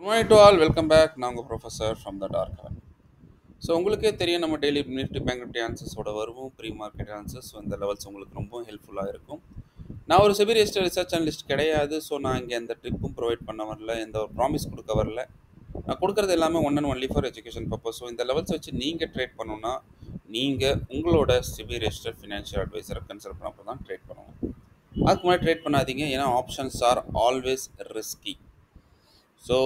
Morning to all, welcome back. நான் உங்கள் professor from the dark heaven. So உங்களுக்கே தெரியும் நம்ம டெய்லி நிஃப்டி பேங்க் நிஃப்டி ஆன்சர்ஸோட வருவோம். ப்ரீ மார்க்கெட் ஆன்சர்ஸ் இந்த லெவல்ஸ் உங்களுக்கு ரொம்ப ஹெல்ப்ஃபுல்லாக இருக்கும். நான் ஒரு செபி ரெஜிஸ்டர்ட் ரிசர்ச் அனலிஸ்ட் கிடையாது. ஸோ நான் இங்கே எந்த ட்ரிப்பும் ப்ரொவைட் பண்ண வரல, எந்த ஒரு ப்ராமிஸ் கொடுக்க வரல. நான் கொடுக்குறது எல்லாமே one and only for education purpose. So இந்த லெவல்ஸ் வச்சு நீங்கள் ட்ரேட் பண்ணணும்னா நீங்கள் உங்களோட செபி ரெஜிஸ்டர்ட் ஃபினான்ஷியல் அட்வைசரை கன்சல்ட் பண்ணப்போ தான் ட்ரேட் பண்ணணும். அதுக்கு முன்னாடி ட்ரேட் பண்ணாதீங்க, ஏன்னா options are always risky. So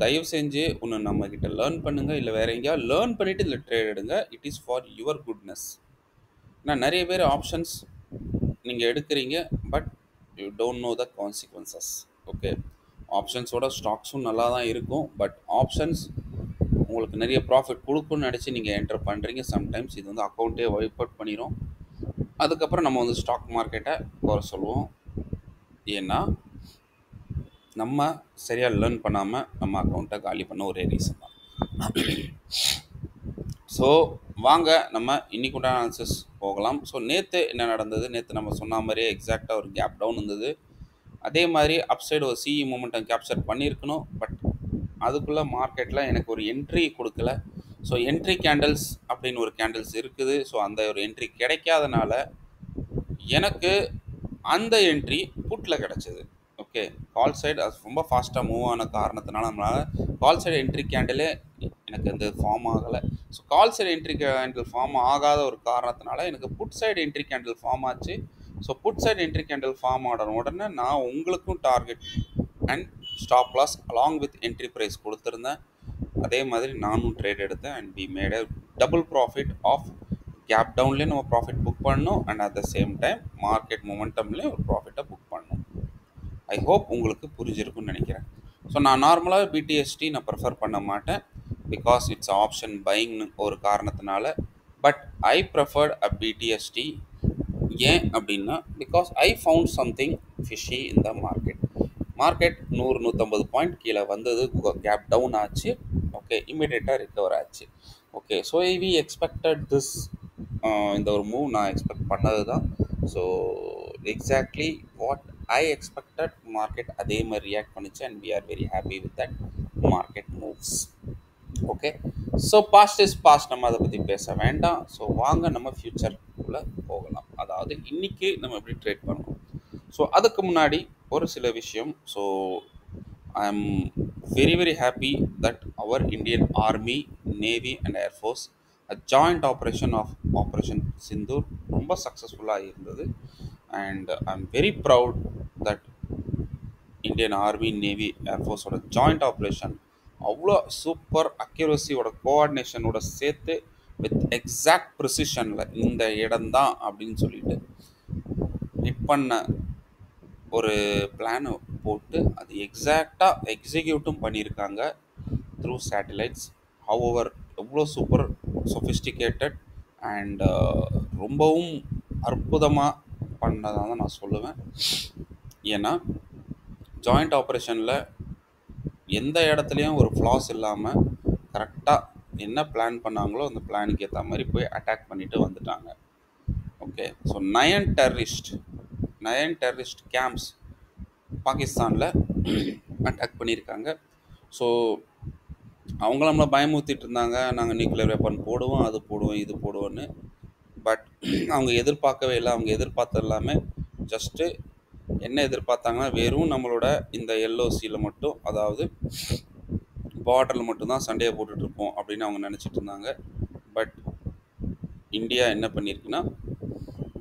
தயவு செஞ்சு ஒன்று நம்மக்கிட்ட லேர்ன் பண்ணுங்கள், இல்லை வேறு எங்கேயாவது லேர்ன் பண்ணிவிட்டு இதில் ட்ரேட் எடுங்க. It is for your goodness. ஏன்னா நிறைய பேர் ஆப்ஷன்ஸ் நீங்கள் எடுக்கிறீங்க, but you don't know the consequences. Okay, ஆப்ஷன்ஸோட ஸ்டாக்ஸும் நல்லா தான் இருக்கும், பட் ஆப்ஷன்ஸ் உங்களுக்கு நிறைய ப்ராஃபிட் கொடுக்குன்னு நினச்சி நீங்கள் என்டர் பண்ணுறீங்க. சம்டைம்ஸ் இது வந்து அக்கௌண்ட்டே வைப் அவுட் பண்ணிடும். அதுக்கப்புறம் நம்ம வந்து ஸ்டாக் மார்க்கெட்டை குறை சொல்லுவோம். ஏன்னா நம்ம சரியாக லேர்ன் பண்ணாமல் நம்ம அக்கௌண்ட்டை காலி பண்ண ஒரே ரீசன் தான். ஸோ வாங்க நம்ம இன்னைக்கு உண்டான அனாலிசிஸ் போகலாம். ஸோ நேற்று என்ன நடந்தது? நேற்று நம்ம சொன்ன மாதிரியே எக்ஸாக்டாக ஒரு கேப் டவுன் இருந்தது. அதே மாதிரி அப்சைடு ஒரு சிஇ மூமெண்டம் கேப்சர் பண்ணியிருக்கணும், பட் அதுக்குள்ளே மார்க்கெட்டில் எனக்கு ஒரு என்ட்ரி கொடுக்கல. ஸோ என்ட்ரி கேண்டில்ஸ் அப்படின்னு ஒரு கேண்டில்ஸ் இருக்குது. ஸோ அந்த ஒரு என்ட்ரி கிடைக்காதனால எனக்கு அந்த என்ட்ரி புட்டில் கிடச்சிது. ஓகே, கால் சைடு அது ரொம்ப ஃபாஸ்ட்டாக மூவ் ஆன காரணத்தினால நம்மளால் கால் சைடு என்ட்ரி கேண்டிலே எனக்கு வந்து ஃபார்ம் ஆகலை. So call side entry candle form ஆகாத ஒரு காரணத்தினால எனக்கு put side entry candle form ஆச்சு. So put side entry candle form ஆன உடனே நான் உங்களுக்கும் target and stop loss along with entry price கொடுத்துருந்தேன். அதே மாதிரி நானும் ட்ரேட் எடுத்தேன் and we made a double profit off gap டவுன்லேயே நம்ம ப்ராஃபிட் புக் பண்ணோம், and at the same time market மொமெண்டம்லேயே ஒரு ப்ராஃபிட்டை புக் பண்ணோம். ஐ ஹோப் உங்களுக்கு புரிஞ்சிருக்குன்னு நினைக்கிறேன். ஸோ நான் நார்மலாக பிடிஎஸ்டி நான் ப்ரிஃபர் பண்ண மாட்டேன், பிகாஸ் இட்ஸ் ஆப்ஷன் பையிங்னு ஒரு காரணத்தினால. But I preferred a BTST. ஏன் அப்படின்னா, because I found something fishy in the market. Market 100-150 point கீழே வந்தது, கேப் டவுன் ஆச்சு. ஓகே, இமீடியட்டாக ரிகவர் ஆச்சு. Okay, so we expected this. இந்த ஒரு மூவ் நான் எக்ஸ்பெக்ட் பண்ணது தான். So exactly what I expected, market அதே மாதிரி ரியாக்ட் பண்ணிச்சு, and we are very happy with that market moves. Okay, so past is past, நம்ம அதை பற்றி பேச வேண்டாம். ஸோ வாங்க நம்ம ஃப்யூச்சருக்குள்ளே போகலாம், அதாவது இன்னைக்கு நம்ம எப்படி ட்ரேட் பண்ணணும். ஸோ அதுக்கு முன்னாடி ஒரு சில விஷயம். So I am very very happy that our Indian Army, Navy and Air Force joint operation of operation Sindoor ரொம்ப சக்ஸஸ்ஃபுல்லாக இருந்தது. And I am very proud that Indian Army, Navy, ஏர்ஃபோர்ஸோட ஜாயிண்ட் ஆப்ரேஷன் அவ்வளோ சூப்பர் அக்யூரஸியோட கோஆர்டினேஷனோட சேர்த்து வித் எக்ஸாக்ட் ப்ரிசிஷனில் இந்த இடம்தான் அப்படின்னு சொல்லிட்டு ஹிட் பண்ண ஒரு பிளானை போட்டு அது எக்ஸாக்டாக எக்ஸிக்யூட்டும் பண்ணியிருக்காங்க த்ரூ சேட்டலைட்ஸ். ஹவவர் எவ்வளோ சூப்பர் சொஃபிஸ்டிகேட்டட் அண்ட் ரொம்பவும் அற்புதமாக பண்ணதாக தான் நான் சொல்லுவேன். ஏன்னா ஜாயிண்ட் ஆப்ரேஷனில் எந்த இடத்துலையும் ஒரு ஃப்ளாஸ் இல்லாமல் கரெக்டாக என்ன பிளான் பண்ணாங்களோ அந்த பிளானுக்கு ஏற்ற மாதிரி போய் அட்டாக் பண்ணிட்டு வந்துட்டாங்க. ஓகே, ஸோ 9 டெரரிஸ்ட் கேம்ப்ஸ் பாகிஸ்தானில் அட்டாக் பண்ணியிருக்காங்க. ஸோ அவங்க நம்மளை பயமுறுத்திட்டு இருந்தாங்க, நாங்கள் நியூக்ளியர் வெப்பன் போடுவோம், அது போடுவோம், இது போடுவோன்னு. பட் அவங்க எதிர்பார்க்கவே இல்லை. அவங்க எதிர்பார்த்தது எல்லாமே ஜஸ்ட்டு என்ன எதிர்பார்த்தாங்கன்னா, வெறும் நம்மளோட இந்த எல்ஓசியில் மட்டும், அதாவது பார்டரில் மட்டும்தான் சண்டையை போட்டுட்ருப்போம் அப்படின்னு அவங்க நினச்சிட்டு இருந்தாங்க. பட் இந்தியா என்ன பண்ணியிருக்குன்னா,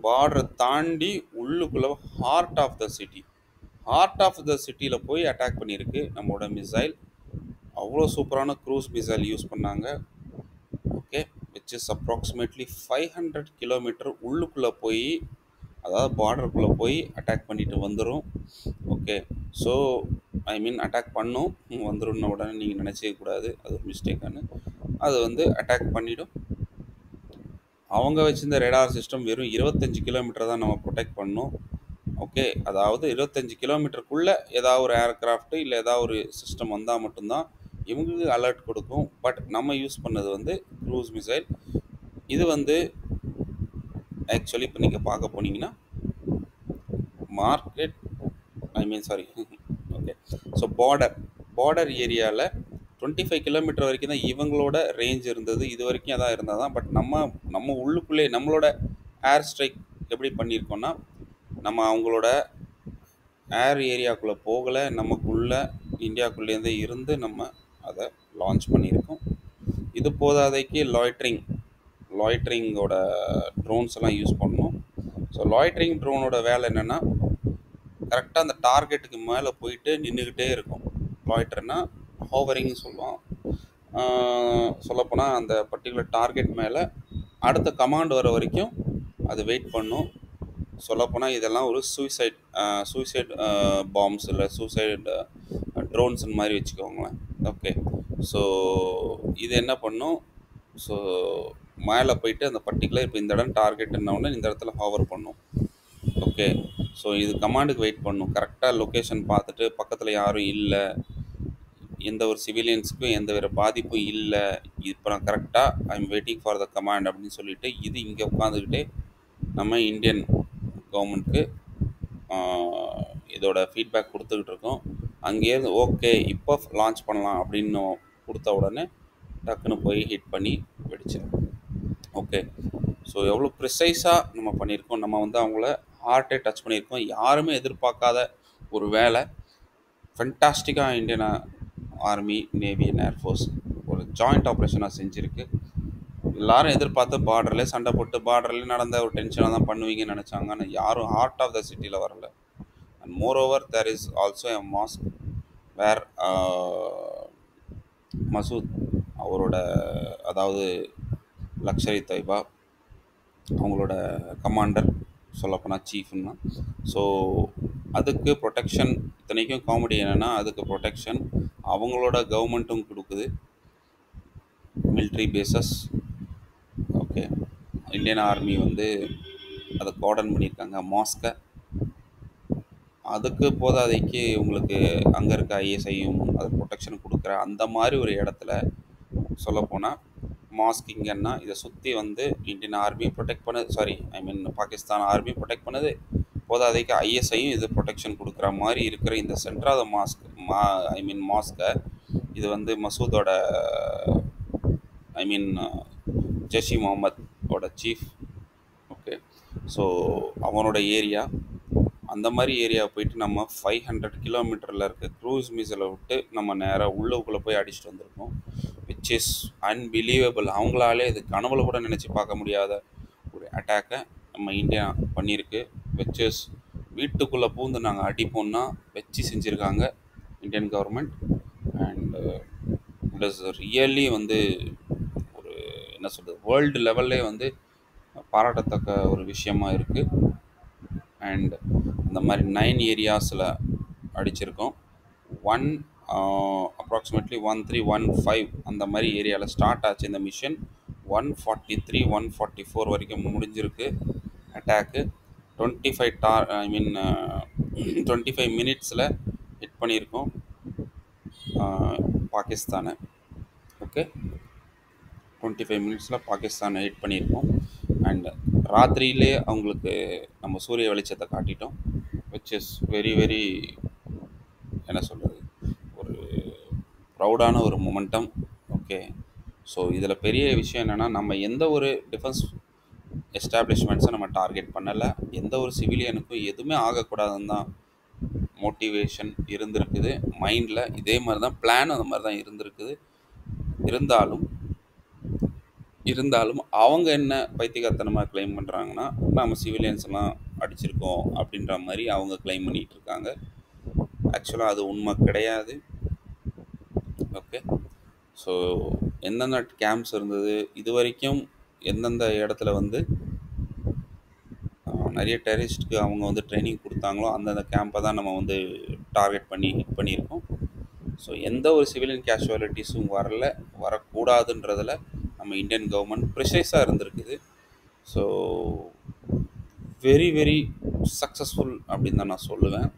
பார்டரை தாண்டி உள்ளுக்குள்ளே ஹார்ட் ஆஃப் த சிட்டியில் போய் அட்டாக் பண்ணியிருக்கு நம்மளோட மிசைல். அவ்வளோ சூப்பரான க்ரூஸ் மிசைல் யூஸ் பண்ணாங்க. Okay, which is approximately 500 kilometre உள்ளுக்குள்ளே போய், அதாவது பார்டருக்குள்ளே போய் அட்டாக் பண்ணிட்டு வந்துடும். ஓகே, ஸோ ஐ மீன் அட்டாக் பண்ணும், வந்துடும்னு உடனே நீங்கள் நினச்சிக்க கூடாது, அது ஒரு மிஸ்டேக்கானு. அது வந்து அட்டாக் பண்ணிவிடும். அவங்க வச்சிருந்த ரேடார் சிஸ்டம் வெறும் 25 கிலோமீட்டர் தான் நம்ம ப்ரொடெக்ட் பண்ணணும். ஓகே, அதாவது 25 கிலோமீட்டருக்குள்ளே ஏதாவது ஒரு ஏர்க்ராஃப்ட்டு இல்லை ஏதாவது ஒரு சிஸ்டம் வந்தால் மட்டும்தான் இவங்களுக்கு அலர்ட் கொடுக்கும். பட் நம்ம யூஸ் பண்ணது வந்து க்ரூஸ் மிசைல். இது வந்து ஆக்சுவலி இப்போ நீங்கள் பார்க்க போனீங்கன்னா market, I mean sorry, okay, so border ஏரியாவில் 25 கிலோமீட்டர் வரைக்கும் தான் இவங்களோட ரேஞ்ச் இருந்தது. இது வரைக்கும் அதான் இருந்தால் தான். பட் நம்ம உள்ளுக்குள்ளே நம்மளோட ஏர் ஸ்ட்ரைக் எப்படி பண்ணியிருக்கோம்னா, நம்ம அவங்களோட ஏர் ஏரியாக்குள்ளே போகலை, நமக்குள்ள இந்தியாக்குள்ளேருந்தே இருந்து நம்ம அதை லான்ச் பண்ணியிருக்கோம். இது போதாதைக்கு லாய்ட்ரிங்கோட ட்ரோன்ஸ் எல்லாம் யூஸ் பண்ணோம். ஸோ லாய்ட்ரிங் ட்ரோனோட வேலை என்னென்னா, கரெக்டாக அந்த டார்கெட்டுக்கு மேலே போயிட்டு நின்றுக்கிட்டே இருக்கும். லாய்ட்ருன்னா ஹோவரிங்னு சொல்லுவோம். சொல்லப்போனால் அந்த பர்டிகுலர் டார்கெட் மேலே அடுத்த கமாண்ட் வர வரைக்கும் அது வெயிட் பண்ணும். சொல்லப்போனால் இதெல்லாம் ஒரு சூசைட் பாம்ஸ் இல்லை சூசைட் ட்ரோன்ஸ் மாதிரி வச்சுக்கோங்களேன். ஓகே, ஸோ இது என்ன பண்ணும், ஸோ மேலே போயிட்டு அந்த பர்டிகுலர் இப்போ இந்த இடம் டார்கெட்னோடனே இந்த இடத்துல ஹோவர் பண்ணும். ஓகே, ஸோ இது கமாண்டுக்கு வெயிட் பண்ணும். கரெக்டாக லொக்கேஷன் பார்த்துட்டு பக்கத்தில் யாரும் இல்லை, எந்த ஒரு சிவிலியன்ஸுக்கும் எந்த ஒரு பாதிப்பும் இல்லை, இப்போ நான் கரெக்டாக I am waiting for the command அப்படின்னு சொல்லிட்டு இது இங்கே உட்காந்துக்கிட்டே நம்ம இந்தியன் கவர்மெண்ட்டுக்கு இதோட ஃபீட்பேக் கொடுத்துக்கிட்டு இருக்கோம். அங்கேயிருந்து ஓகே இப்போ லான்ச் பண்ணலாம் அப்படின்னு கொடுத்த உடனே டக்குன்னு போய் ஹிட் பண்ணி வெடிச்சிடும். ஓகே, ஸோ எவ்வளோ ப்ரிசைஸாக நம்ம பண்ணியிருக்கோம். நம்ம வந்து அவங்கள ஹார்ட்டே டச் பண்ணியிருக்கோம். யாருமே எதிர்பார்க்காத ஒரு வேலை ஃபென்டாஸ்டிக்காக Indian Army, Navy and Air Force ஒரு ஜாயிண்ட் ஆப்ரேஷனாக செஞ்சுருக்கு. எல்லாரும் எதிர்பார்த்து பார்டர்லேயே சண்டை போட்டு பார்டர்லேயே நடந்த ஒரு டென்ஷனாக தான் பண்ணுவீங்கன்னு நினச்சாங்க. ஆனால் யாரும் ஹார்ட் ஆஃப் த சிட்டியில் வரல. And moreover there is also a mosque where Masood அவரோட, அதாவது லக்ஷர்-இ தொய்பா அவங்களோட கமாண்டர், சொல்லப்போனால் சீஃப்னா. ஸோ அதுக்கு ப்ரொடெக்ஷன், இத்தனைக்கும் காமெடி என்னென்னா அதுக்கு ப்ரொடெக்ஷன் அவங்களோட கவர்மெண்ட்டும் கொடுக்குது, military bases. Okay, Indian army வந்து அதை கார்டன் பண்ணியிருக்காங்க மாஸ்கை. அதுக்கு போதாதைக்கு உங்களுக்கு அங்கே இருக்க ஐஎஸ்ஐயும் அது ப்ரொடெக்ஷன் கொடுக்குற அந்த மாதிரி ஒரு இடத்துல சொல்லப்போனால் மாஸ்க் இங்கன்னா இதை சுற்றி வந்து இந்தியன் ஆர்மி ப்ரொடெக்ட் பண்ணுது, பாகிஸ்தான் ஆர்மி ப்ரொடெக்ட் பண்ணுது. போதாதைக்கு ஐஎஸ்ஐயும் இது ப்ரொடெக்ஷன் கொடுக்குற மாதிரி இருக்கிற இந்த சென்டர் ஆஃப் த மாஸ்கை இது வந்து மசூதோட ஜெய்ஷ்-இ முகமதோட சீஃப். ஓகே, ஸோ அவனோட ஏரியா, அந்த மாதிரி ஏரியா போயிட்டு நம்ம 500 கிலோமீட்டரில் இருக்க க்ரூஸ் மிசைலை விட்டு நம்ம நேராக உள்ளுக்குள்ளே போய் அடிச்சுட்டு வந்திருக்கோம். Which is unbelievable. அவங்களாலே இது கனவுல கூட நினச்சி பார்க்க முடியாத ஒரு அட்டாக்கை நம்ம இந்தியா பண்ணியிருக்கு. விச் இஸ் வீட்டுக்குள்ளே பூந்து நாங்கள் அடிப்போம்னா வச்சு செஞ்சுருக்காங்க Indian government. And it is really வந்து ஒரு என்ன சொல்கிறது, வேர்ல்டு லெவல்லே வந்து பாராட்டத்தக்க ஒரு விஷயமா இருக்குது. அண்ட் இந்த மாதிரி 9 ஏரியாஸில் அடிச்சிருக்கோம். அப்ராக்சிமேட்லி 1315 அந்த மாதிரி ஏரியாவில் ஸ்டார்ட் ஆச்சு இந்த மிஷன். 143 144 வரைக்கும் முடிஞ்சிருக்கு அட்டாக்கு. 25 மினிட்ஸில் ஹிட் பண்ணியிருக்கோம் பாகிஸ்தானை. ஓகே, 25 மினிட்ஸில் பாகிஸ்தானை ஹிட் பண்ணியிருக்கோம். அண்ட் ராத்திரியிலே அவங்களுக்கு நம்ம சூரிய வெளிச்சத்தை காட்டிட்டோம். விச் இஸ் வெரி வெரி என்ன சொல்கிறது, ஒரு ப்ரௌடான ஒரு மொமெண்டம். ஓகே, ஸோ இதில் பெரிய விஷயம் என்னென்னா நம்ம எந்த ஒரு டிஃபென்ஸ் எஸ்டாப்ளிஷ்மெண்ட்ஸை நம்ம டார்கெட் பண்ணலை. எந்த ஒரு சிவிலியனுக்கும் எதுவுமே ஆகக்கூடாதுன்னு தான் மோட்டிவேஷன் இருந்திருக்குது மைண்டில். இதே மாதிரி தான் பிளான் அந்த மாதிரி தான் இருந்திருக்குது. இருந்தாலும் அவங்க என்ன பைத்தியக்காரத்தனமாக கிளைம் பண்ணுறாங்கன்னா நம்ம சிவிலியன்ஸ் எல்லாம் அடிச்சிருக்கோம் அப்படின்ற மாதிரி அவங்க கிளைம் பண்ணிகிட்டு இருக்காங்க. ஆக்சுவலாக அது உண்மை கிடையாது. ஓகே, ஸோ எந்தெந்த கேம்ப்ஸ் இருந்தது இது வரைக்கும், எந்தெந்த இடத்துல வந்து நிறைய டெரரிஸ்ட்டுக்கு அவங்க வந்து ட்ரைனிங் கொடுத்தாங்களோ அந்தந்த கேம்பை தான் நம்ம வந்து டார்கெட் பண்ணி ஹிட் பண்ணியிருக்கோம். ஸோ எந்த ஒரு சிவிலியன் கேஷுவாலிட்டிஸும் வரக்கூடாதுன்றதில் நம்ம இந்தியன் கவர்மெண்ட் ப்ரிசைஸாக இருந்திருக்குது. ஸோ வெரி வெரி சக்ஸஸ்ஃபுல் அப்படின்னு தான் நான் சொல்லுவேன்.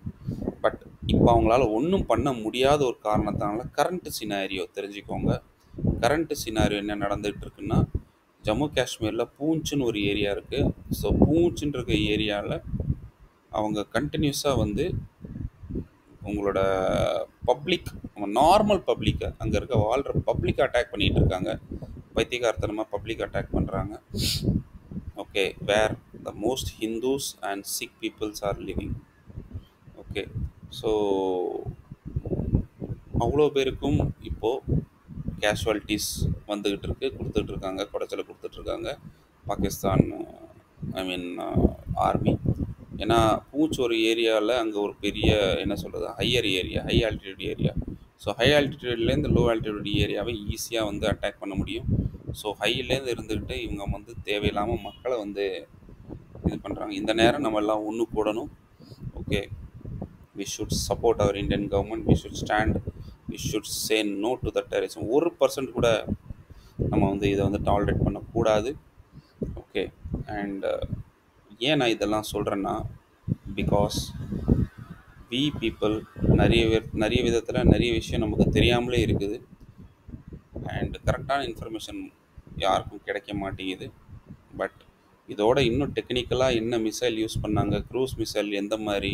பட் இப்போ அவங்களால ஒன்றும் பண்ண முடியாத ஒரு காரணத்தினால கரண்ட் சினாரியோ தெரிஞ்சுக்கோங்க. கரண்ட் சினாரியோ என்ன நடந்துகிட்டு இருக்குன்னா, ஜம்மு காஷ்மீரில் பூஞ்சுன்னு ஒரு ஏரியா இருக்குது. ஸோ பூஞ்சுன்னு இருக்க ஏரியாவில் அவங்க கண்டினியூஸாக வந்து உங்களோட பப்ளிக் நார்மல் பப்ளிக்கை, அங்கே இருக்க வாழ்கிற பப்ளிக்கை அட்டாக் பண்ணிகிட்டு இருக்காங்க. பைத்தியகாரத்தனமாக பப்ளிக் அட்டாக் பண்ணுறாங்க. Okay, where the most Hindus and Sikh peoples are living. Okay, so அவ்வளோ பேருக்கும் இப்போது கேஷுவாலிட்டிஸ் வந்துக்கிட்டு இருக்கு, கொடுத்துட்டு இருக்காங்க, குடைச்சலை கொடுத்துட்ருக்காங்க பாகிஸ்தான், ஐ மீன் ஆர்மி. ஏன்னா பூஞ்ச் ஒரு ஏரியாவில் அங்கே ஒரு பெரிய என்ன சொல்கிறது higher area, high altitude area. So high ஆல்டிடியூட்லேருந்து லோ ஆல்டிடியூட் ஏரியாவை ஈஸியாக வந்து அட்டாக் பண்ண முடியும். ஸோ ஹையிலேருந்து இருந்துக்கிட்டு இவங்க வந்து தேவையில்லாமல் மக்களை வந்து இது பண்ணுறாங்க. இந்த நேரம் நம்ம எல்லாம் ஒன்று கூடணும். Okay, we should support our Indian government, we should stand, we should say no to the terrorism. 1% கூட நம்ம வந்து இதை வந்து டாலரேட் பண்ணக்கூடாது. ஓகே, அண்ட் ஏன் நான் இதெல்லாம் சொல்கிறேன்னா, பிகாஸ் வி பீப்புள் நிறைய விதத்தில் நிறைய விஷயம் நமக்கு தெரியாமலே இருக்குது. அண்ட் கரெக்டான இன்ஃபர்மேஷன் யாருக்கும் கிடைக்க மாட்டேங்குது. பட் இதோட இன்னும் டெக்னிக்கலாக என்ன மிசைல் யூஸ் பண்ணாங்க, க்ரூஸ் மிசைல் எந்த மாதிரி,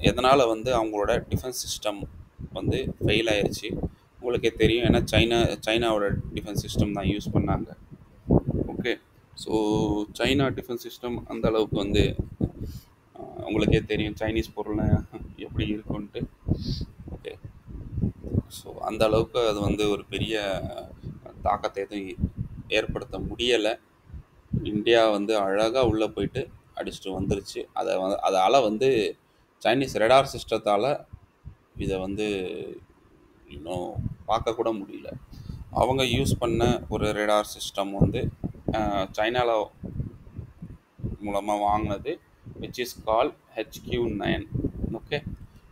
எதனால் வந்து அவங்களோட டிஃபென்ஸ் சிஸ்டம் வந்து ஃபெயில் ஆயிடுச்சு உங்களுக்கே தெரியும். ஏன்னா சைனாவோட டிஃபென்ஸ் சிஸ்டம் தான் யூஸ் பண்ணாங்க. Okay, so China defence system அந்த அளவுக்கு வந்து உங்களுக்கே தெரியும் சைனீஸ் பொருள் எப்படி இருக்குன்ட்டு. ஓகே, ஸோ அந்த அளவுக்கு அது வந்து ஒரு பெரிய தாக்கத்தை எதுவும் ஏற்படுத்த முடியலை. இந்தியா வந்து அழகாக உள்ளே போயிட்டு அடிச்சுட்டு வந்துருச்சு. அதால் வந்து சைனீஸ் ரெடார் சிஸ்டத்தால் இதை வந்து இன்னும் பார்க்கக்கூட முடியல. அவங்க யூஸ் பண்ண ஒரு ரெடார் சிஸ்டம் வந்து சைனாவில் மூலமாக வாங்கினது, which is call HQ9. Okay,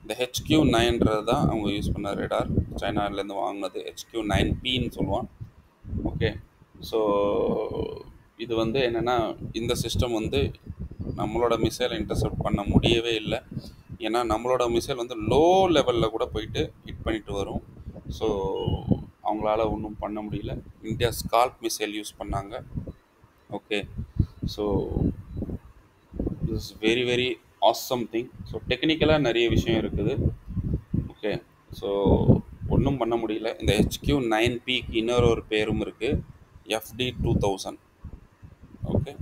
இந்த HQ9ன்றது தான் அவங்க யூஸ் பண்ண ரெடார், சைனாலேருந்து வாங்கினது. HQ9Pன்னு சொல்லுவான். ஓகே, ஸோ இது வந்து என்னென்னா, இந்த சிஸ்டம் வந்து நம்மளோட மிசைலை இன்டர்செப்ட் பண்ண முடியவே இல்லை. ஏன்னா நம்மளோட மிசைல் வந்து லோ லெவலில் கூட போயிட்டு ஹிட் பண்ணிட்டு வரும். ஸோ அவங்களால ஒன்றும் பண்ண முடியல. இந்தியா ஸ்கால்ப் மிசைல் யூஸ் பண்ணாங்க. Okay, so this is very very awesome thing. So டெக்னிக்கலாக நிறைய விஷயம் இருக்குது. ஓகே, ஸோ ஒன்றும் பண்ண முடியல. இந்த HQ9Pக்கு இன்னொரு பேரும் இருக்குது, FD2000. ஓகே,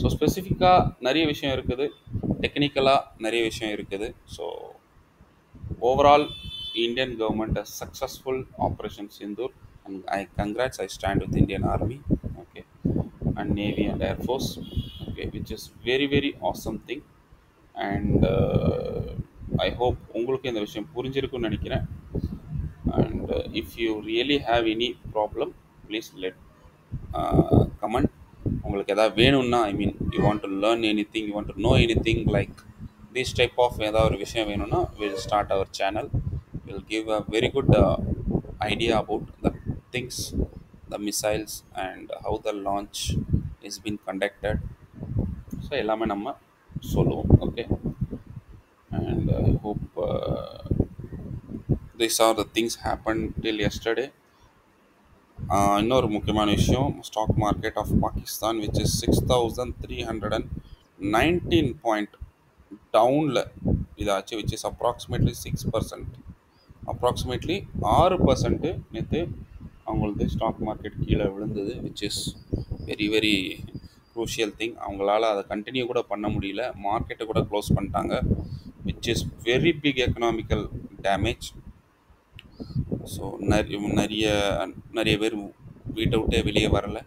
ஸோ ஸ்பெசிஃபிக்காக நிறைய விஷயம் இருக்குது, டெக்னிக்கலாக நிறைய விஷயம் இருக்குது. So overall Indian government has successful Operation Sindoor, and I stand with Indian Army, okay, and Navy and Air Force, okay, which is very very awesome thing. And I hope உங்களுக்கு இந்த விஷயம் புரிஞ்சிருக்குன்னு நினைக்கிறேன். And if you really have any problem, please let comment. உங்களுக்கு எதாவது வேணும்னா, I mean you want to learn anything, you want to know anything like this type of ஏதாவது ஒரு விஷயம் வேணும்னா, will start our channel. Will give a very good idea about the things, the missiles and how the launch is been conducted. So எல்லாமே நம்ம சொல்லுவோம். Okay, and I hope these are the things happened till yesterday. இன்னொரு முக்கியமான விஷயம், stock market of Pakistan which is 6319 point டவுனில் இதாச்சு, which is approximately 6%, approximately 6% நேற்று அவங்களது ஸ்டாக் மார்க்கெட் கீழே விழுந்தது, which is very very crucial thing. அவங்களால அதை கண்டினியூ கூட பண்ண முடியல, மார்க்கெட்டை கூட க்ளோஸ் பண்ணிட்டாங்க, which is very big economical damage. So நிறைய பேர் வீட்டை விட்டே வெளியே வரலை,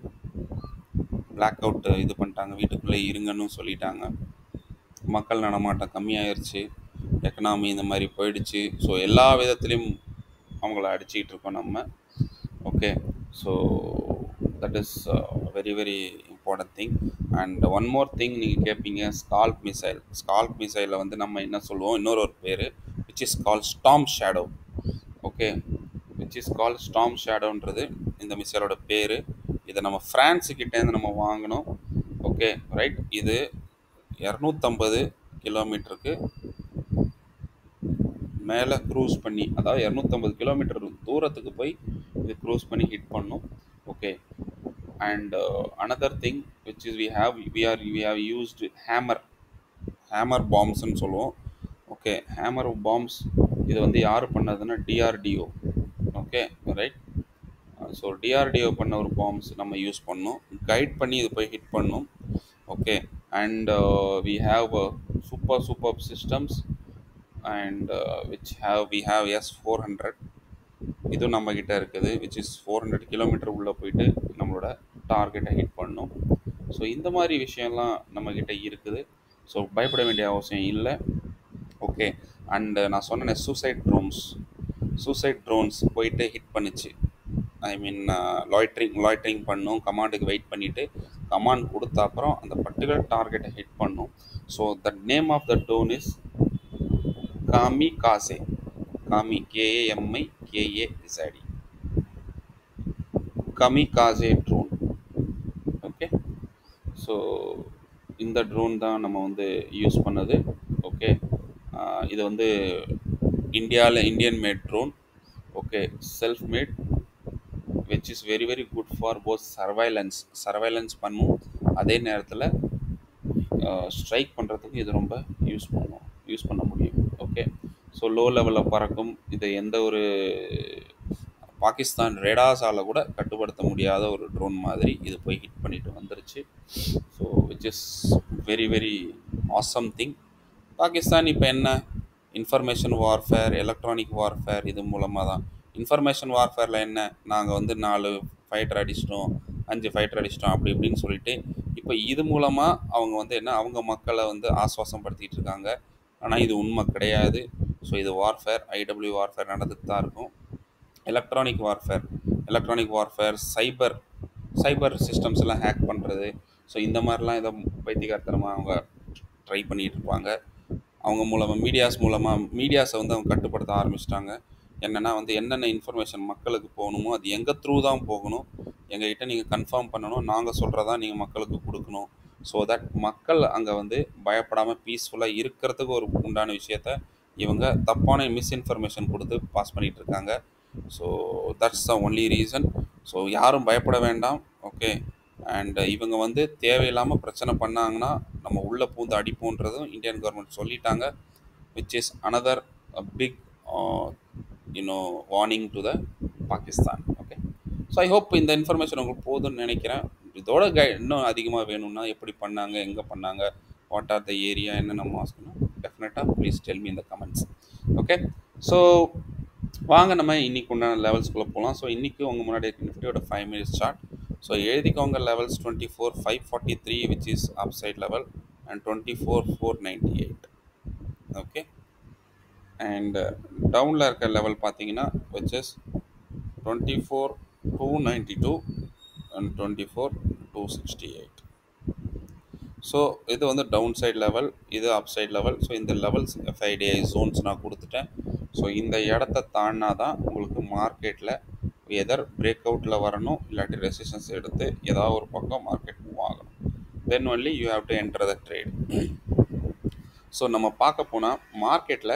பிளாக் அவுட் இது பண்ணிட்டாங்க, வீட்டுக்குள்ளே இருங்கன்னு சொல்லிட்டாங்க. மக்கள் நடமாட்டம் கம்மியாயிருச்சு, எக்கனாமி இந்த மாதிரி போயிடுச்சு. ஸோ எல்லா விதத்துலேயும் அவங்கள அடிச்சுக்கிட்டு இருக்கோம் நம்ம. Okay, so that is very very important thing. And one more thing நீங்கள் கேட்பீங்க, ஸ்கால்ப் மிசைல். ஸ்கால்ப் மிசைலில் வந்து நம்ம என்ன சொல்லுவோம், இன்னொரு பேர் which is call storm shadow. Okay, which is call storm ஷேடோன்றது இந்த மிசைலோட பேர். இதை நம்ம ஃப்ரான்ஸுக்கிட்டேருந்து நம்ம வாங்கினோம். Okay, right. இது 250 கிலோமீட்டருக்கு மேலே க்ரூஸ் பண்ணி, அதாவது 250 கிலோமீட்டர் தூரத்துக்கு போய் இது க்ரூஸ் பண்ணி ஹிட் பண்ணும். Okay, and another thing which is we have used hammer bombsன்னு சொல்லுவோம். ஓகே, hammer bombs இது வந்து யார் பண்ணதுன்னா DRDO. Okay, right. So DRDO பண்ண ஒரு பாம்ஸ் நம்ம யூஸ் பண்ணோம், கைட் பண்ணி இது போய் ஹிட் பண்ணோம். Okay, and we have super systems and we have S400. இதுவும் நம்ம கிட்ட இருக்குது, விச் இஸ் 400 கிலோமீட்டர் உள்ளே போயிட்டு நம்மளோட டார்கெட்டை ஹிட் பண்ணோம். ஸோ இந்த மாதிரி விஷயம்லாம் நம்மக்கிட்ட இருக்குது. ஸோ பயப்பட வேண்டிய அவசியம் இல்லை. ஓகே, அண்டு நான் சொன்னேன் சூசைட் ட்ரோன்ஸ் போயிட்டு ஹிட் பண்ணுச்சு. ஐ மீன் லாய்ட்ரிங் பண்ணும், கமாண்டுக்கு வெயிட் பண்ணிவிட்டு கமாண்ட் கொடுத்த அப்புறம் அந்த பர்டிகுலர் டார்கெட்டை ஹிட் பண்ணும். So the name of the drone is kamikaze. KAMIKAZE kamikaze drone. Okay, so இந்த ட்ரோன் தான் நம்ம வந்து யூஸ் பண்ணது. ஓகே, இது வந்து Indian made drone. Okay, self made, which is very good for both surveillance பண்ணும், அதே நேரத்தில் ஸ்ட்ரைக் பண்ணுறதுக்கு இது ரொம்ப யூஸ் பண்ண முடியும். ஓகே, ஸோ லோ லெவலில் பறக்கும். இதை எந்த ஒரு பாகிஸ்தான் ரேடாஸால் கூட கட்டுப்படுத்த முடியாத ஒரு ட்ரோன் மாதிரி இது போய் ஹிட் பண்ணிட்டு வந்துருச்சு. So which is very awesome thing. Pakistan இப்போ என்ன இன்ஃபர்மேஷன் வார்ஃபேர், எலக்ட்ரானிக் வார்ஃபேர், இது மூலமாக தான். இன்ஃபர்மேஷன் வார்ஃபேரில் என்ன, நாங்கள் வந்து 4 ஃபைட்டர் அடிச்சிட்டோம், 5 ஃபைட்டர் அடிச்சிட்டோம் அப்படி இப்படின்னு சொல்லிட்டு இப்போ இது மூலமாக அவங்க வந்து என்ன, அவங்க மக்களை வந்து ஆஸ்வாசப்படுத்திகிட்டு இருக்காங்க. ஆனால் இது உண்மை கிடையாது. ஸோ இது வார்ஃபேர், IW வார்ஃபேர் நடந்துட்டு தான் இருக்கும். எலக்ட்ரானிக் வார்ஃபேர், சைபர் சிஸ்டம்ஸ் எல்லாம் ஹேக் பண்ணுறது. ஸோ இந்த மாதிரிலாம் இதை பைத்தியகாரத்தனமாக அவங்க ட்ரை பண்ணிகிட்டு இருப்பாங்க. அவங்க மீடியாஸை வந்து அவங்க கட்டுப்படுத்த ஆரம்பிச்சிட்டாங்க. என்னென்னா வந்து என்னென்ன இன்ஃபர்மேஷன் மக்களுக்கு போகணுமோ அது எங்கள் த்ரூ தான் போகணும், எங்கள்கிட்ட நீங்கள் கன்ஃபார்ம் பண்ணணும், நாங்கள் சொல்கிறதா நீங்கள் மக்களுக்கு கொடுக்கணும். ஸோ தட் மக்கள் அங்கே வந்து பயப்படாமல் பீஸ்ஃபுல்லாக இருக்கிறதுக்கு ஒரு உண்டான விஷயத்த இவங்க தப்பான மிஸ்இன்ஃபர்மேஷன் கொடுத்து பாஸ் பண்ணிகிட்டு இருக்காங்க. So that's the only reason. So யாரும் பயப்பட வேண்டாம். ஓகே, அண்ட் இவங்க வந்து தேவையில்லாமல் பிரச்சனை பண்ணாங்கன்னா நம்ம உள்ளே பூந்து அடிப்போன்றதும் இந்தியன் கவர்மெண்ட் சொல்லிட்டாங்க, which is another big warning to the Pakistan. Okay, so I hope இந்த இன்ஃபர்மேஷன் உங்களுக்கு போதும்னு நினைக்கிறேன். இதோட இன்னும் அதிகமாக வேணும்னா எப்படி பண்ணாங்க, எங்கே பண்ணாங்க, வாட் ஆர் த ஏரியா, என்னென்ன மாஸ்க்னா டெஃபினட்டாக please tell me in the comments. Okay, so வாங்க நம்ம இன்றைக்கி உண்டான லெவல்ஸ்குள்ளே போகலாம். ஸோ இன்றைக்கி உங்கள் முன்னாடி நிஃப்டியோட 5 minutes சார்ட். ஸோ எழுதிக்கோங்க, levels 24,543 which is upside level and 24,498. Okay, and டவுனில் இருக்க லெவல் பார்த்தீங்கன்னா விச் இஸ் 24,292 அண்ட் 24,268. ஸோ இது வந்து டவுன் சைட் லெவல், இது அப் சைட் லெவல். ஸோ இந்த லெவல்ஸ் FIDI ஜோன்ஸ் நான் கொடுத்துட்டேன். ஸோ இந்த இடத்த தாண்டினா தான் உங்களுக்கு மார்க்கெட்டில் எதர் பிரேக் அவுட்டில் வரணும், இல்லாட்டி ரெசிஸ்டன்ஸ் எடுத்து ஏதாவது ஒரு பக்கம் மார்க்கெட் மூவ் ஆகணும். Then only you have to enter the trade. So நம்ம பார்க்க போனால் மார்க்கெட்டில்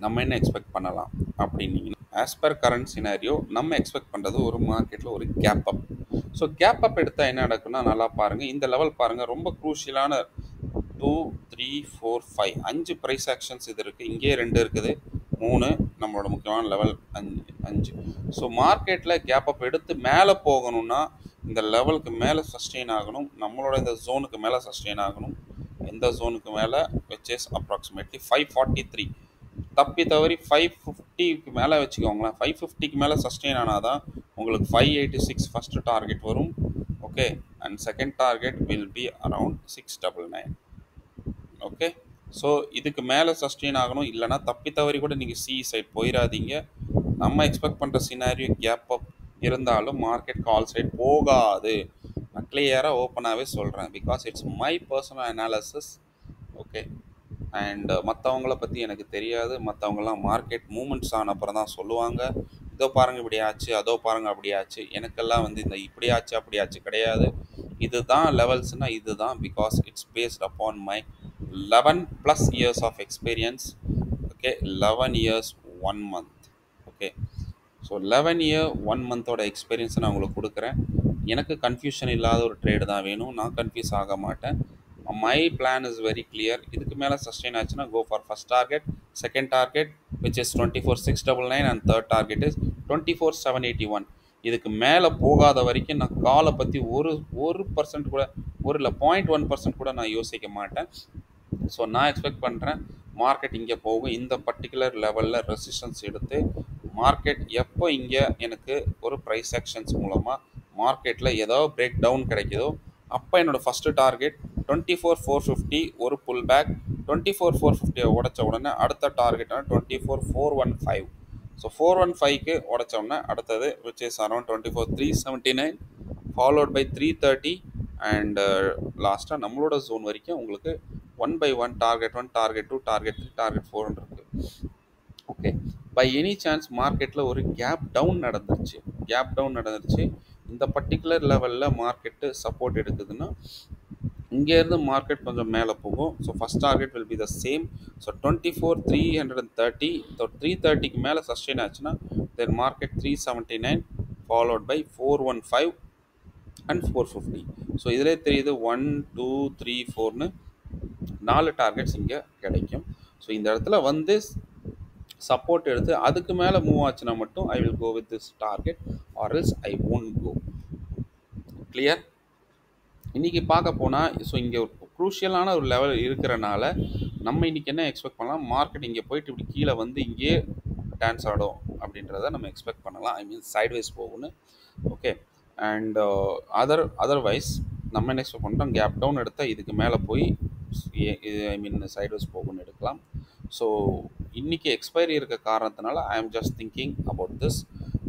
நம்ம என்ன எக்ஸ்பெக்ட் பண்ணலாம் அப்படின்னீங்கன்னா, ஆஸ் பர் கரண்ட் சினாரியோ நம்ம எக்ஸ்பெக்ட் பண்ணுறது ஒரு மார்க்கெட்டில் ஒரு gap up. So gap up எடுத்தால் என்ன நடக்குன்னா, நல்லா பாருங்கள், இந்த லெவல் பாருங்கள், ரொம்ப க்ரூஷியலான 2, 3, 4, 5 5 ப்ரைஸ் ஆக்ஷன்ஸ் இது இருக்குது. இங்கே 2 இருக்குது, 3 நம்மளோட முக்கியமான லெவல் 5. ஸோ மார்க்கெட்டில் கேப் அப் எடுத்து மேலே போகணும்னா இந்த லெவலுக்கு மேலே சஸ்டெயின் ஆகணும், நம்மளோட இந்த ஜோனுக்கு மேலே சஸ்டெயின் ஆகணும். எந்த ஜோனுக்கு மேலே, விச் இஸ் அப்ராக்சிமேட்லி 543. தப்பி தவறி 550க்கு மேலே வச்சுக்கோங்களேன். 550க்கு மேலே சஸ்டெயின் ஆனால் தான் உங்களுக்கு 586 ஃபஸ்ட்டு டார்கெட் வரும். Okay, and second target will B around 699. Okay, so இதுக்கு மேலே சஸ்டெயின் ஆகணும், இல்லைனா தப்பி தவறி கூட நீங்கள் சி சைட் போயிடாதீங்க. நம்ம எக்ஸ்பெக்ட் பண்ணுற சினாரியோ கேப் அப் இருந்தாலும் மார்க்கெட் கால் சைட் போகாது. நான் கிளியராக ஓப்பனாகவே சொல்கிறேன், because it's my personal analysis. Okay, and மற்றவங்கள பற்றி எனக்கு தெரியாது. மற்றவங்களாம் மார்க்கெட் மூமெண்ட்ஸ் ஆன அப்புறம் தான் சொல்லுவாங்க, இதோ பாருங்கள் இப்படி ஆச்சு, அதோ பாருங்கள் அப்படி ஆச்சு. எனக்கெல்லாம் வந்து இந்த இப்படி ஆச்சு அப்படி ஆச்சு கிடையாது. இதுதான் லெவல்ஸ்னால் இதுதான், because it's based upon my 11+ years of experience. Okay, 11 years 1 month. Okay, so 11 year 1 monthோட எக்ஸ்பீரியன்ஸை நான் உங்களுக்கு கொடுக்குறேன். எனக்கு கன்ஃபியூஷன் இல்லாத ஒரு ட்ரேடு தான் வேணும், நான் கன்ஃபியூஸ் ஆக மாட்டேன். My plan is very clear. இதுக்கு மேலே சஸ்டெயின் ஆச்சுன்னா go for first target, second target, which is 24,699 and third target is 24,781. இதுக்கு மேலே போகாத வரைக்கும் நான் காலை பற்றி ஒரு ஒரு பர்சன்ட் கூட ஒரு இல்லை 0.1% கூட நான் யோசிக்க மாட்டேன். ஸோ நான் எக்ஸ்பெக்ட் பண்ணுறேன் மார்க்கெட் இங்கே போகும். இந்த பர்டிகுலர் லெவலில் ரெசிஸ்டன்ஸ் எடுத்து மார்க்கெட் எப்போ இங்கே எனக்கு ஒரு ப்ரைஸ் ஆக்ஷன்ஸ் மூலமாக மார்க்கெட்டில் ஏதாவது பிரேக் டவுன் கிடைக்குதோ அப்போ என்னோடய ஃபஸ்ட்டு டார்கெட் 24,450 ஒரு புல் பேக். 24,450 உடைச்ச உடனே அடுத்த டார்கெட்டான 24,415. ஸோ 415க்கு உடைச்ச உடனே அடுத்தது which is around 24,379 followed by 330 and லாஸ்ட்டாக நம்மளோட ஜோன் வரைக்கும் உங்களுக்கு 1 by 1 target 1 target 2 target 3 target 4 இருக்குது. ஓகே, பை எனி சான்ஸ் மார்க்கெட்டில் ஒரு கேப் டவுன் நடந்துருச்சு. இந்த பர்டிகுலர் லெவலில் மார்க்கெட்டு சப்போர்ட் எடுக்குதுன்னா இங்கேருந்து மார்க்கெட் கொஞ்சம் மேலே போகும். So first target will be the same. So 24,330. So 330க்கு மேலே சஸ்டெயின் ஆச்சுன்னா then market 379 followed by 415 and 450. So இதிலே தெரியுது 1 2 3 4ன்னு 4 டார்கெட்ஸ் இங்கே கிடைக்கும். ஸோ இந்த இடத்துல வந்து சப்போர்ட் எடுத்து அதுக்கு மேலே மூவ் ஆச்சுன்னா மட்டும் I will go with this target or else I won't go. Clear? இன்றைக்கி பார்க்க போனால் ஸோ இங்கே ஒரு க்ரூஷியலான ஒரு லெவல் இருக்கிறனால நம்ம இன்றைக்கி என்ன எக்ஸ்பெக்ட் பண்ணலாம், மார்க்கெட் இங்கே போயிட்டு இப்படி கீழே வந்து இங்கே டான்ஸ் ஆடும் அப்படின்றத நம்ம எக்ஸ்பெக்ட் பண்ணலாம். ஐ மீன் சைட்வைஸ் போகும்னு. ஓகே, அண்ட் அதர்வைஸ் நம்ம என்ன எக்ஸ்பெக்ட் பண்ணுறோம், கேப் டவுன் எடுத்தால் இதுக்கு மேலே போய் ஐ மீன் சைட்வைஸ் போகும்னு எடுக்கலாம். ஸோ இன்றைக்கி எக்ஸ்பைரி இருக்க காரணத்தினால I am just thinking about this.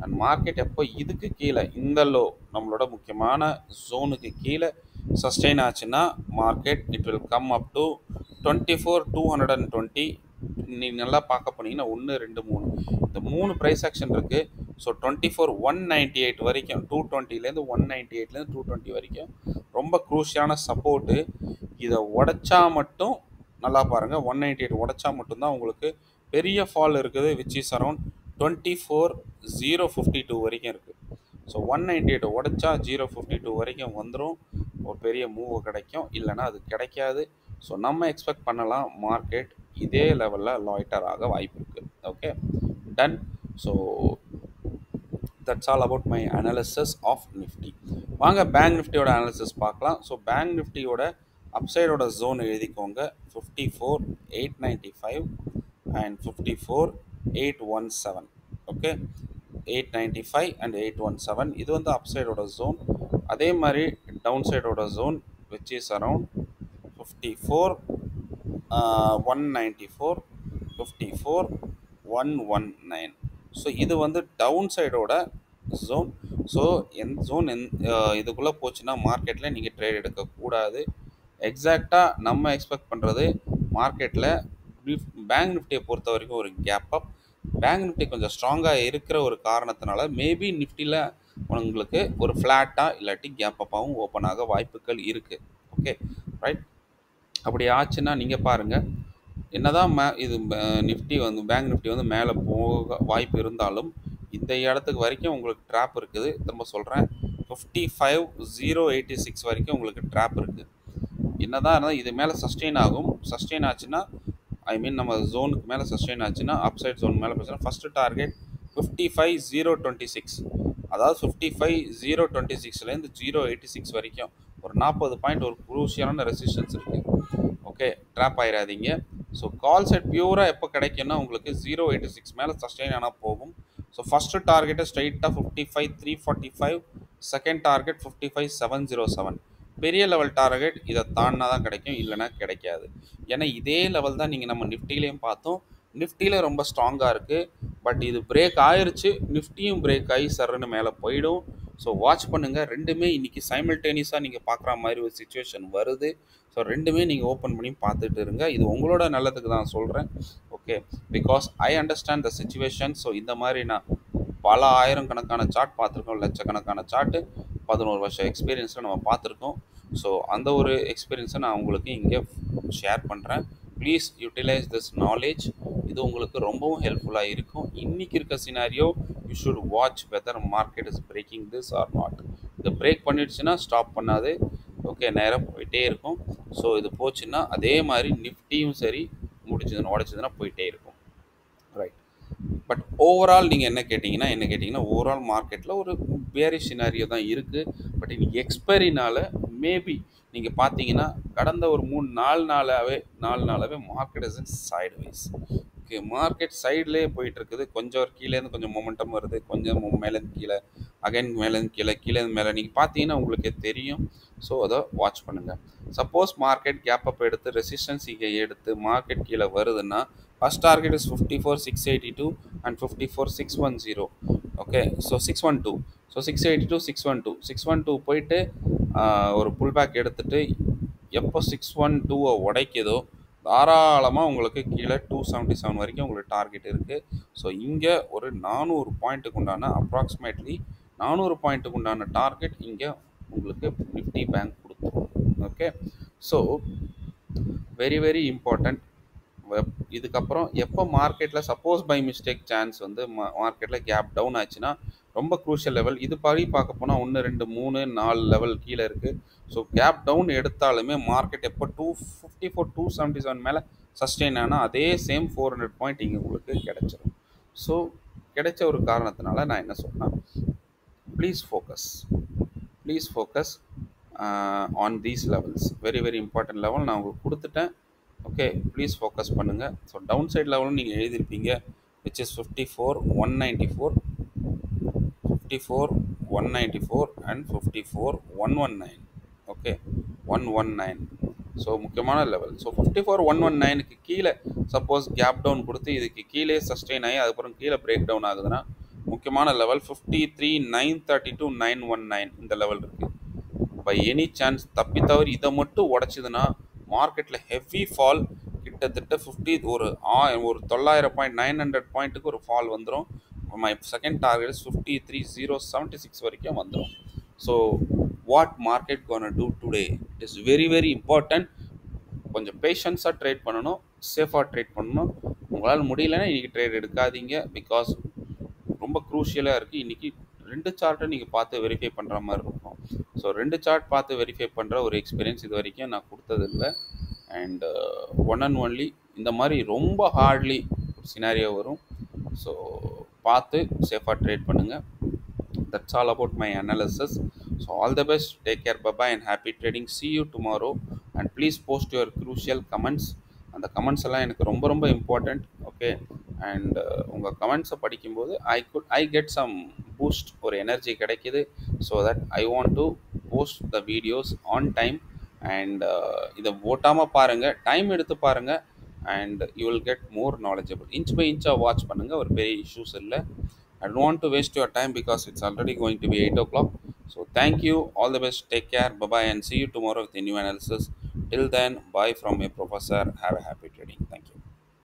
And market எப்போ இதுக்கு கீழே இந்த லோ நம்மளோட முக்கியமான ஜோனுக்கு கீழே சஸ்டெயின் ஆச்சுன்னா market it will come up to 24,220. நீங்கள் நல்லா பார்க்க போனீங்கன்னா 1 2 3 இந்த 3 ப்ரைஸ் ஆக்ஷன் இருக்குது. ஸோ 24,198 வரைக்கும் 220லேருந்து 198லேருந்து 220 வரைக்கும் ரொம்ப க்ரூஷியான சப்போர்ட்டு. இதை உடைச்சா மட்டும் நல்லா பாருங்கள், 198 உடைச்சா மட்டும்தான் உங்களுக்கு பெரிய ஃபால் இருக்குது விச் இஸ் அரௌண்ட் 24,052 வரைக்கும் இருக்குது. ஸோ 198 உடைச்சா 052 வரைக்கும் வந்துடும், ஒரு பெரிய மூவ் கிடைக்கும், இல்லைனா அது கிடைக்காது. ஸோ நம்ம எக்ஸ்பெக்ட் பண்ணலாம் மார்க்கெட் இதே லெவலில் லாய்டர் ஆக வாய்ப்பு இருக்குது. Okay, done. So that's all about my analysis of Nifty. வாங்க பேங்க் நிஃப்டியோட அனாலிசிஸ் பார்க்கலாம். ஸோ பேங்க் நிஃப்டியோட அப்சைடோட ஜோன் எழுதிக்கோங்க, 54,895 அண்ட் 54,817. ஓகே, 895 அண்ட் 817 இது வந்து அப்சைடோட ஜோன். அதே மாதிரி டவுன் சைடோட zone which is around 54,194 54,119. So இது வந்து டவுன் சைடோட ஜோன். ஸோ இதுக்குள்ளே போச்சுன்னா மார்க்கெட்டில் நீங்கள் ட்ரேட் எடுக்கக்கூடாது. எக்ஸாக்டாக நம்ம எக்ஸ்பெக்ட் பண்ணுறது மார்க்கெட்டில் பேங்க் நிஃப்டியை பொறுத்த வரைக்கும் ஒரு கேப் அப். பேங்க் நிஃப்டி கொஞ்சம் ஸ்ட்ராங்காக இருக்கிற ஒரு காரணத்தினால மேபி நிஃப்டியில் உங்களுக்கு ஒரு ஃப்ளாட்டாக இல்லாட்டி கேப் அப்பாகவும் ஓப்பன் ஆக வாய்ப்புகள் இருக்குது. Okay, right. அப்படி ஆச்சுன்னா நீங்கள் பாருங்கள், என்னதான் இது நிஃப்டி வந்து பேங்க் நிஃப்டி வந்து மேலே போக வாய்ப்பு இருந்தாலும் இந்த இடத்துக்கு வரைக்கும் உங்களுக்கு ட்ராப் இருக்குது. திரும்ப சொல்கிறேன், 55,086 வரைக்கும் உங்களுக்கு ட்ராப் இருக்குது. என்னதான் இருந்தால் இது மேலே சஸ்டெயின் ஆகும். சஸ்டெயின் ஆச்சுன்னா ஐ மீன் நம்ம ஜோனுக்கு மேலே சஸ்டெயின் ஆச்சுன்னா அப்சைட் ஜோன் மேலே போச்சுன்னா ஃபஸ்ட்டு டார்கெட் 55,026. அதாவது 55,026லேருந்து 086 வரைக்கும் ஒரு 40 பாயிண்ட் ஒரு குரூஷியலான ரெசிஸ்டன்ஸ் இருக்குது. ஓகே, ட்ராப் ஆயிடாதீங்க. ஸோ கால் செட் பியூராக எப்போ கிடைக்குன்னா உங்களுக்கு 086 மேலே சஸ்டெயின் ஆனால் போகும். ஸோ ஃபஸ்ட்டு டார்கெட்டை ஸ்ட்ரைட்டாக 55,345, செகண்ட் டார்கெட் 55,707. பெரிய லெவல் டார்கெட் இதை தாண்டினா தான் கிடைக்கும், இல்லைனா கிடைக்காது. ஏன்னா இதே லெவல் தான் நீங்கள் நம்ம நிஃப்டிலையும் பார்த்தோம். நிஃப்டியில் ரொம்ப ஸ்ட்ராங்காக இருக்குது. பட் இது பிரேக் ஆயிடுச்சு, நிஃப்டியும் பிரேக் ஆகி சர்ன்னு மேலே போயிடும். ஸோ வாட்ச் பண்ணுங்கள். ரெண்டுமே இன்றைக்கி சைமல்டேனியஸாக நீங்கள் பார்க்குற மாதிரி ஒரு சிச்சுவேஷன் வருது. ஸோ ரெண்டுமே நீங்கள் ஓப்பன் பண்ணி பார்த்துட்டு இருங்க. இது உங்களோட நல்லதுக்கு தான் சொல்கிறேன். Okay, because I understand the situation. So இந்த மாதிரி நான் பல ஆயிரக்கணக்கான சார்ட் பார்த்துருக்கோம், லட்சக்கணக்கான சார்ட்டு, 11 வருஷம் எக்ஸ்பீரியன்ஸில் நம்ம பார்த்துருக்கோம். ஸோ அந்த ஒரு எக்ஸ்பீரியன்ஸை நான் உங்களுக்கு இங்கே ஷேர் பண்ணுறேன். Please utilise this knowledge. இது உங்களுக்கு ரொம்பவும் ஹெல்ப்ஃபுல்லாக இருக்கும். இன்றைக்கி இருக்க scenario you should watch whether market is breaking this or not. இது பிரேக் பண்ணிடுச்சுன்னா ஸ்டாப் பண்ணாது. ஓகே, நேராக போயிட்டே இருக்கும். ஸோ இது போச்சுன்னா அதே மாதிரி நிஃப்டியும் சரி உடைச்சதுன்னா போயிட்டே இருக்கும். ரைட். பட் ஓவரால் நீங்கள் என்ன கேட்டிங்கன்னா ஓவரால் மார்க்கெட்டில் ஒரு பேரிஷ் சினாரியோ தான் இருக்குது. பட் இன்னைக்கு எக்ஸ்பைரினால மேபி நீங்கள் பார்த்தீங்கன்னா கடந்த ஒரு 4 நாளாகவே market is in sideways. Okay, market சைட்லேயே போயிட்டு இருக்குது. கொஞ்சம் கீழேருந்து கொஞ்சம் மொமெண்டம் வருது, கொஞ்சம் மேலேருந்து கீழே, அகைன் மேலேருந்து கீழே, கீழேருந்து மேலே. நீங்கள் பார்த்தீங்கன்னா உங்களுக்கே தெரியும். ஸோ அதை வாட்ச் பண்ணுங்கள். சப்போஸ் மார்க்கெட் கேப் அப் எடுத்து ரெசிஸ்டன்ஸ் இங்கே எடுத்து மார்க்கெட் கீழே வருதுன்னா first target is 54,682 and 54,610. Okay, so 612, so 682 612 போயிட்டு ஒரு புல் பேக் எடுத்துட்டு எப்போ 612 உடைக்குதோ தாராளமாக உங்களுக்கு கீழே 277 வரைக்கும் உங்களுக்கு டார்கெட் இருக்குது. ஸோ இங்கே ஒரு 400 பாயிண்ட்டுக்கு உண்டான அப்ராக்சிமேட்லி 400 பாயிண்ட்டுக்கு உண்டான டார்கெட் இங்கே உங்களுக்கு நிஃப்டி பேங்க் கொடுத்துரும். Okay, so very very important. இதுக்கப்புறம் எப்போ மார்க்கெட்டில் சப்போஸ் பை மிஸ்டேக் சான்ஸ் வந்து மார்க்கெட்டில் கேப் டவுன் ஆச்சுன்னா ரொம்ப க்ரூஷியல் லெவல் இது படி பார்க்க போனால் 1 2 3 4 லெவல் கீழே இருக்குது. ஸோ கேப் டவுன் எடுத்தாலுமே மார்க்கெட் எப்போ 254 277 மேலே சஸ்டெயின் ஆனால் அதே சேம் 400 பாயிண்ட் இங்கே உங்களுக்கு கிடைச்சிரும். ஸோ கிடைச்ச ஒரு காரணத்தினால நான் என்ன சொன்னேன், please focus on these levels. Very very important level நான் உங்களுக்கு கொடுத்துட்டேன். ஓகே, ப்ளீஸ் ஃபோக்கஸ் பண்ணுங்கள். ஸோ டவுன் சைட் லெவலும் நீங்கள் எழுதியிருப்பீங்க, which is 54,194, 54,194 and 54,119. Okay, 119. So முக்கியமான லெவல். ஸோ 54,119க்கு கீழே சப்போஸ் கேப் டவுன் கொடுத்து இதுக்கு கீழே சஸ்டெயின் ஆகி அதுக்கப்புறம் கீழே பிரேக் டவுன் ஆகுதுன்னா முக்கியமான லெவல் 53,932 919 இந்த லெவல் இருக்குது. பை எனி சான்ஸ் தப்பி தவறி இதை மட்டும் உடச்சிதுன்னா மார்க்கெட்டில் ஹெவி ஃபால் கிட்டத்தட்ட 50 ஒரு 900 பாயிண்ட் 900 பாயிண்ட்டுக்கு ஒரு ஃபால் வந்துடும். மை செகண்ட் டார்கெட் இஸ் 53,076 வரைக்கும் வந்துடும். So what market gonna do today is very very important. கொஞ்சம் பேஷன்ஸாக ட்ரேட் பண்ணணும், சேஃபாக ட்ரேட் பண்ணணும். உங்களால் முடியலன்னா இன்றைக்கி ட்ரேட் எடுக்காதீங்க, பிகாஸ் ரொம்ப க்ரூஷியலாக இருக்குது. இன்றைக்கி 2 சார்ட்டை நீங்கள் பார்த்து வெரிஃபை பண்ணுற மாதிரி இருக்கும். ஸோ 2 சார்ட் பார்த்து வெரிஃபை பண்ணுற ஒரு எக்ஸ்பீரியன்ஸ் இது வரைக்கும் நான் கொடுத்ததில்லை. அண்ட் ஒன் அண்ட் ஒன்லி இந்த மாதிரி ரொம்ப ஹார்ட்லி சினாரியோ வரும். ஸோ பார்த்து சேஃபாக ட்ரேட் பண்ணுங்கள். That's all about my analysis. So all the best, take care, bye bye and happy trading. See you tomorrow and please post your crucial comments. அந்த comments எல்லாம் எனக்கு ரொம்ப ரொம்ப இம்பார்ட்டண்ட். ஓகே, அண்ட் உங்கள் கமெண்ட்ஸை படிக்கும்போது ஐ கெட் சம் பூஸ்ட், ஒரு energy கிடைக்கிது. So that I want to post the videos on time. And இதை ஓட்டாமல் பாருங்கள், டைம் எடுத்து பாருங்கள், and you will get more knowledgeable. Inch by இன்ச்சாக வாட்ச் பண்ணுங்கள், ஒரு பெரிய இஷ்யூஸ் இல்லை. I don't want to waste your time because it's already going to be 8 o'clock. So thank you, all the best, take care, bye bye and see you tomorrow with a new analysis. Till then, bye from a professor. Have a happy trading. Thank you.